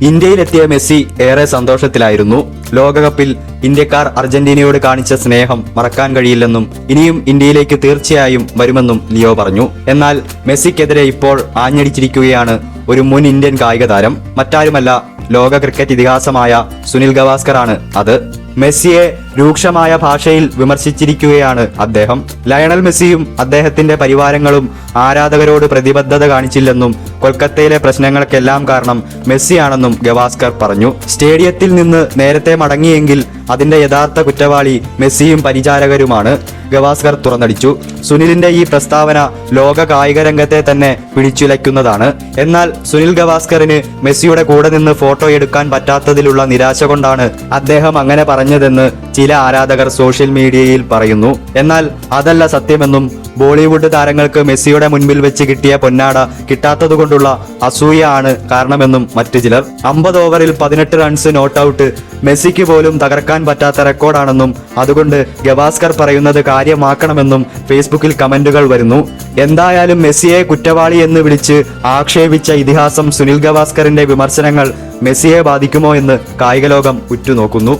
ഇന്ത്യയിലെത്തിയ Messi ഏറെ സന്തോഷത്തിലായിരുന്നു. ലോകകപ്പിൽ ഇന്ത്യക്കാർ അർജന്റീനയോട് കാണിച്ച സ്നേഹം മറക്കാൻ കഴിയില്ലെന്നും ഇനിയും ഇന്ത്യയിലേക്ക് തീർച്ചയായും വരുമെന്നും ലിയോ പറഞ്ഞു. എന്നാൽ മെസ്സിക്കെതിരെ ഇപ്പോൾ ആഞ്ഞടിച്ചിരിക്കുകയാണ് ഒരു മുൻ ഇന്ത്യൻ കായിക താരം. മറ്റാരുമല്ല, ലോക ക്രിക്കറ്റ് ഇതിഹാസമായ സുനിൽ ഗവാസ്കറാണ് അത്. മെസ്സിയെ രൂക്ഷമായ ഭാഷയിൽ വിമർശിച്ചിരിക്കുകയാണ് അദ്ദേഹം. ലയണൽ മെസ്സിയും അദ്ദേഹത്തിന്റെ പരിവാരങ്ങളും ആരാധകരോട് പ്രതിബദ്ധത കാണിച്ചില്ലെന്നും കൊൽക്കത്തയിലെ പ്രശ്നങ്ങൾക്കെല്ലാം കാരണം മെസ്സിയാണെന്നും ഗവാസ്കർ പറഞ്ഞു. സ്റ്റേഡിയത്തിൽ നിന്ന് നേരത്തെ മടങ്ങിയെങ്കിൽ അതിന്റെ യഥാർത്ഥ കുറ്റവാളി മെസ്സിയും പരിചാരകരുമാണ്, ഗവാസ്കർ തുറന്നടിച്ചു. സുനിലിന്റെ ഈ പ്രസ്താവന ലോക കായിക രംഗത്തെ തന്നെ പിടിച്ചുലയ്ക്കുന്നതാണ്. എന്നാൽ സുനിൽ ഗവാസ്കറിന് മെസ്സിയുടെ കൂടെ നിന്ന് ഫോട്ടോ എടുക്കാൻ പറ്റാത്തതിലുള്ള നിരാശ കൊണ്ടാണ് അദ്ദേഹം അങ്ങനെ പറഞ്ഞതെന്ന് ചില ആരാധകർ സോഷ്യൽ മീഡിയയിൽ പറയുന്നു. എന്നാൽ അതല്ല സത്യമെന്നും ബോളിവുഡ് താരങ്ങൾക്ക് മെസ്സിയുടെ മുൻപിൽ വെച്ച് കിട്ടിയ പൊന്നാട കിട്ടാത്തതുകൊണ്ടുള്ള അസൂയ ആണ് കാരണമെന്നും മറ്റു ചിലർ. 50 ഓവറിൽ 18 റൺസ് നോട്ട് ഔട്ട് മെസ്സിക്ക് പോലും തകർക്കാൻ പറ്റാത്ത റെക്കോർഡാണെന്നും അതുകൊണ്ട് ഗവാസ്കർ പറയുന്നത് കാര്യമാക്കണമെന്നും ഫേസ്ബുക്കിൽ കമന്റുകൾ വരുന്നു. എന്തായാലും മെസ്സിയെ കുറ്റവാളി എന്ന് വിളിച്ച് ആക്ഷേപിച്ച ഇതിഹാസം സുനിൽ ഗവാസ്കറിന്റെ വിമർശനങ്ങൾ മെസ്സിയെ ബാധിക്കുമോ എന്ന് കായിക ലോകം ഉറ്റുനോക്കുന്നു.